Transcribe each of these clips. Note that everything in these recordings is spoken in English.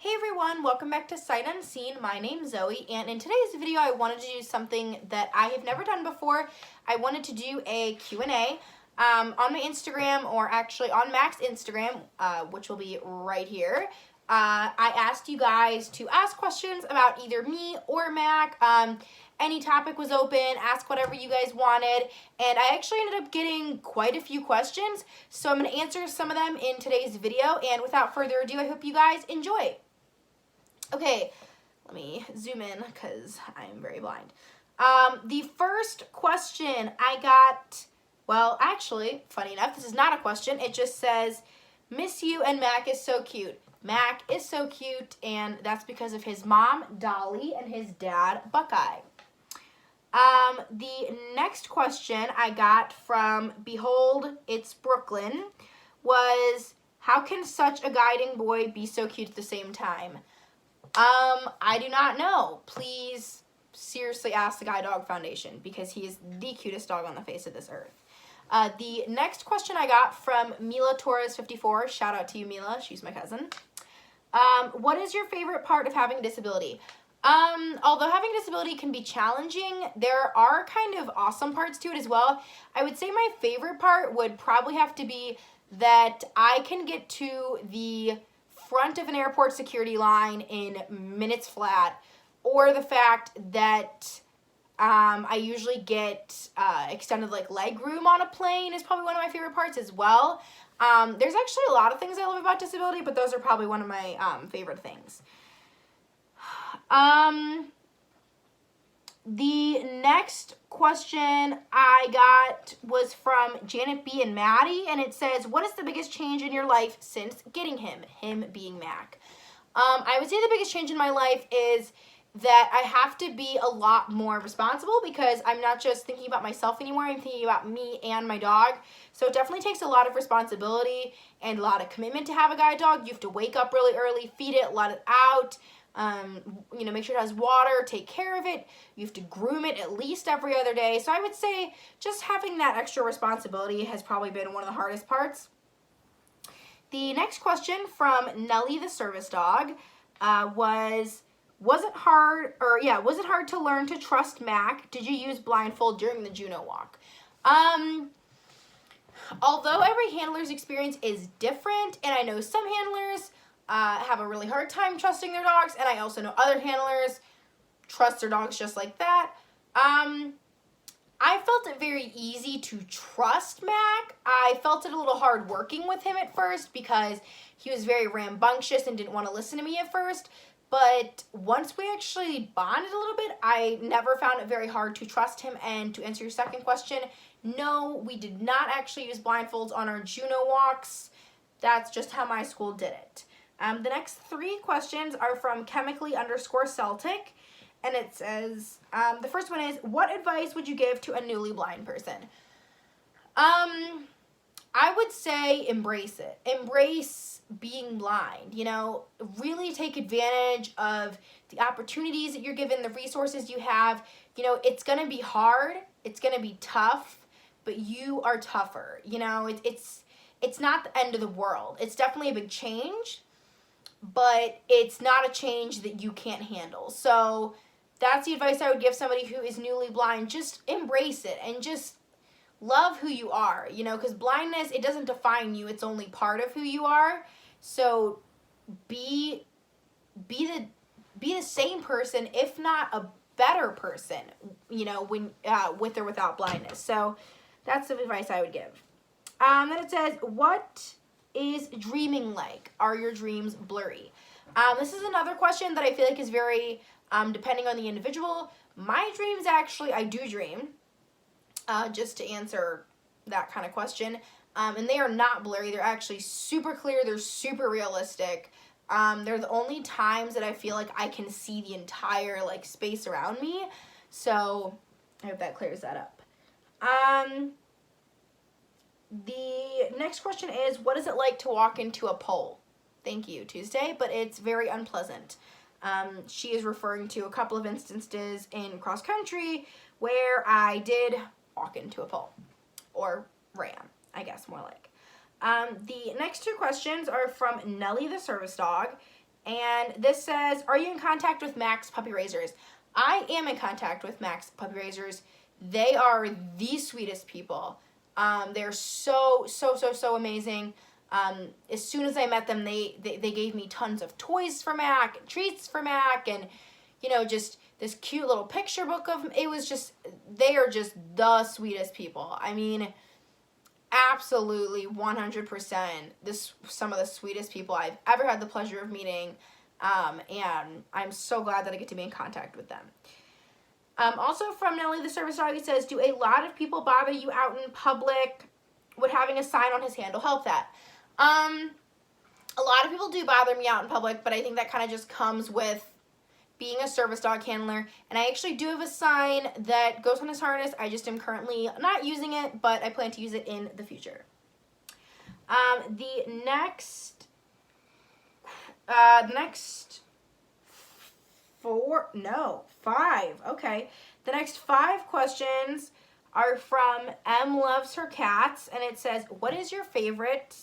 Hey everyone, welcome back to Sight Unseen. My name's Zoe, and in today's video I wanted to do something that I have never done before. I wanted to do a Q&A on my Instagram, or actually on Mac's Instagram, which will be right here. I asked you guys to ask questions about either me or Mac. Any topic was open, ask whatever you guys wanted, and I actually ended up getting quite a few questions, so I'm going to answer some of them in today's video, and without further ado, I hope you guys enjoy. Okay, let me zoom in because I'm very blind. The first question I got, well, actually, funny enough, this is not a question. It just says, "Miss you and Mac is so cute." Mac is so cute, and that's because of his mom, Dolly, and his dad, Buckeye. The next question I got from Behold, It's Brooklyn was, "How can such a guiding boy be so cute at the same time?" I do not know. Please seriously ask the Guide Dog Foundation because he is the cutest dog on the face of this earth. The next question I got from Mila Torres 54. Shout out to you, Mila. She's my cousin. What is your favorite part of having a disability? Although having a disability can be challenging, there are kind of awesome parts to it as well. I would say my favorite part would probably have to be that I can get to the front of an airport security line in minutes flat, or the fact that I usually get extended leg room on a plane is probably one of my favorite parts as well. There's actually a lot of things I love about disability, but those are probably one of my favorite things. The next question I got was from Janet B. and Maddie, and it says, "What is the biggest change in your life since getting him?" Him being Mac. I would say the biggest change in my life is that I have to be a lot more responsible because I'm not just thinking about myself anymore, I'm thinking about me and my dog. So it definitely takes a lot of responsibility and a lot of commitment to have a guide dog. You have to wake up really early, feed it, let it out, make sure it has water, take care of it. You have to groom it at least every other day. So I would say just having that extra responsibility has probably been one of the hardest parts. The next question from Nellie the service dog was it hard to learn to trust Mac? Did you use blindfold during the Juno walk? Although every handler's experience is different, and I know some handlers have a really hard time trusting their dogs, and I also know other handlers trust their dogs just like that. I felt it very easy to trust Mac. I felt it a little hard working with him at first because he was very rambunctious and didn't want to listen to me at first. But once we actually bonded a little bit, I never found it very hard to trust him. And to answer your second question, no, we did not actually use blindfolds on our Juno walks. That's just how my school did it. The next three questions are from chemically_Celtic, and it says, the first one is, what advice would you give to a newly blind person? I would say embrace it. Embrace being blind, really take advantage of the opportunities that you're given, the resources you have. It's going to be hard, it's going to be tough, but you are tougher. It's not the end of the world. It's definitely a big change, but it's not a change that you can't handle. So that's the advice I would give somebody who is newly blind. Just embrace it and just love who you are, because blindness, it doesn't define you. It's only part of who you are. So be the same person, if not a better person, when with or without blindness. So that's the advice I would give. Then it says, what is dreaming like? Are your dreams blurry? This is another question that I feel like is very depending on the individual. My dreams, actually, I do dream, just to answer that kind of question. And they are not blurry. They're actually super clear. They're super realistic. They're the only times that I feel like I can see the entire space around me. So I hope that clears that up. The next question is, what is it like to walk into a pole? Thank you, Tuesday, but it's very unpleasant. She is referring to a couple of instances in cross country where I did walk into a pole, or ran, I guess more like. The next two questions are from Nellie the service dog, And this says, are you in contact with Max Puppy Raisers? I am in contact with Max Puppy Raisers. They are the sweetest people. They're so amazing. As soon as I met them, they gave me tons of toys for Mac, and treats for Mac, and, you know, just this cute little picture book of, it was just, they are just the sweetest people. I mean, absolutely 100%, some of the sweetest people I've ever had the pleasure of meeting, and I'm so glad that I get to be in contact with them. Also from Nellie the Service Dog, it says, do a lot of people bother you out in public? Would having a sign on his handle help that? A lot of people do bother me out in public, but I think that kind of just comes with being a service dog handler. And I actually do have a sign that goes on his harness. I just am currently not using it, but I plan to use it in the future. The next 5. Okay. The next 5 questions are from M Loves Her Cats, and it says, what is your favorite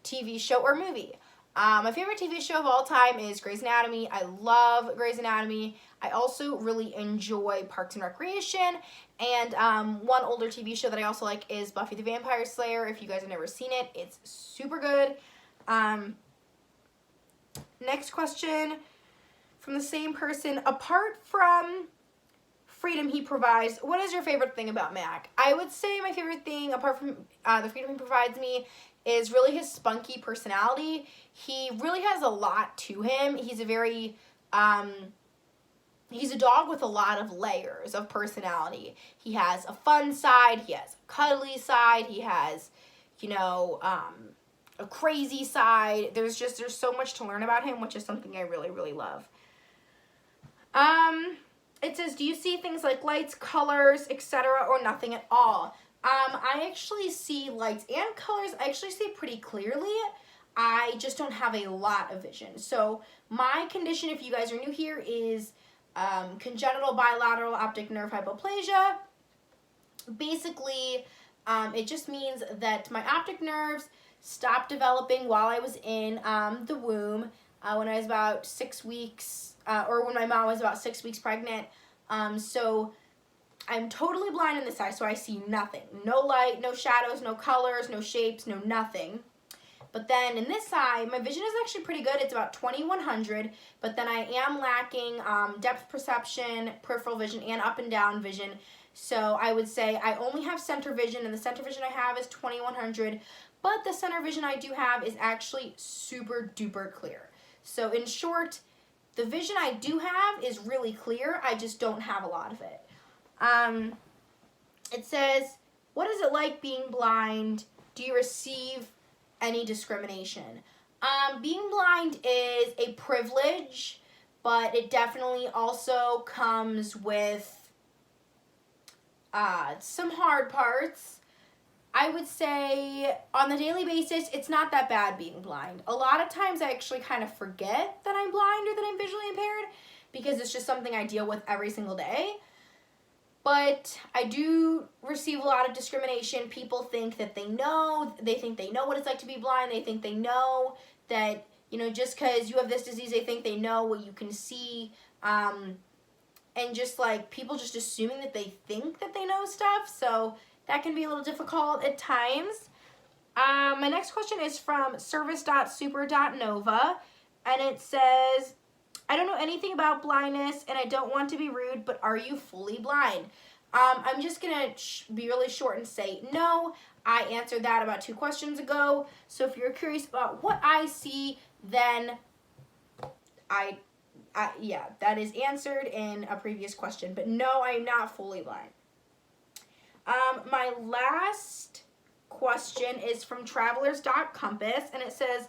TV show or movie? My favorite TV show of all time is Grey's Anatomy. I love Grey's Anatomy. I also really enjoy Parks and Recreation. And one older TV show that I also like is Buffy the Vampire Slayer. If you guys have never seen it, it's super good. Next question from the same person. Apart from freedom he provides, what is your favorite thing about Mac? I would say my favorite thing, apart from the freedom he provides me, is really his spunky personality. He really has a lot to him. He's a very, he's a dog with a lot of layers of personality. He has a fun side, he has a cuddly side, he has, you know, a crazy side. There's so much to learn about him, which is something I really, really love. It says, do you see things like lights, colors, etc., or nothing at all? I actually see lights and colors. I actually see pretty clearly. I just don't have a lot of vision. So my condition, if you guys are new here, is congenital bilateral optic nerve hypoplasia. Basically, it just means that my optic nerves stopped developing while I was in the womb, when I was about 6 weeks, or when my mom was about 6 weeks pregnant. So I'm totally blind in this eye, so I see nothing. No light, no shadows, no colors, no shapes, no nothing. But then in this eye, my vision is actually pretty good. It's about 2100, but then I am lacking depth perception, peripheral vision, and up and down vision. So I would say I only have center vision, and the center vision I have is 2100, but the center vision I do have is actually super duper clear. So in short, the vision I do have is really clear. I just don't have a lot of it. It says, what is it like being blind? Do you receive any discrimination? Being blind is a privilege, but it definitely also comes with some hard parts. I would say on the daily basis, it's not that bad being blind. A lot of times I actually kind of forget that I'm blind or that I'm visually impaired because it's just something I deal with every single day. But I do receive a lot of discrimination. People think that they know what it's like to be blind. They think they know that, you know, just because you have this disease, they think they know what you can see. And just like people just assuming that they think that they know stuff. So that can be a little difficult at times. My next question is from service.super.nova. And it says, I don't know anything about blindness and I don't want to be rude, but are you fully blind? I'm just going to be really short and say no. I answered that about 2 questions ago. So if you're curious about what I see, then yeah, that is answered in a previous question. But no, I'm not fully blind. My last question is from travelers.compass, and it says,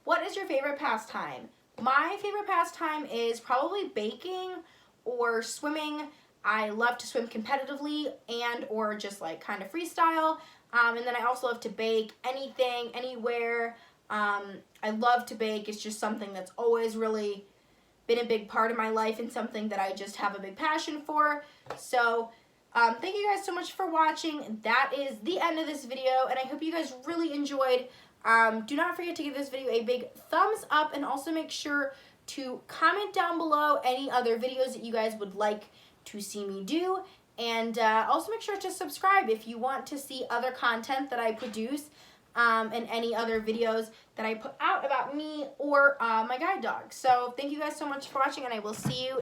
what is your favorite pastime? My favorite pastime is probably baking or swimming. I love to swim competitively and or just like kind of freestyle. And then I also love to bake anything, anywhere. I love to bake. It's just something that's always really been a big part of my life and something that I just have a big passion for. So thank you guys so much for watching. That is the end of this video, and I hope you guys really enjoyed. Do not forget to give this video a big thumbs up, and also make sure to comment down below any other videos that you guys would like to see me do. And also make sure to subscribe if you want to see other content that I produce and any other videos that I put out about me or my guide dog. So thank you guys so much for watching, and I will see you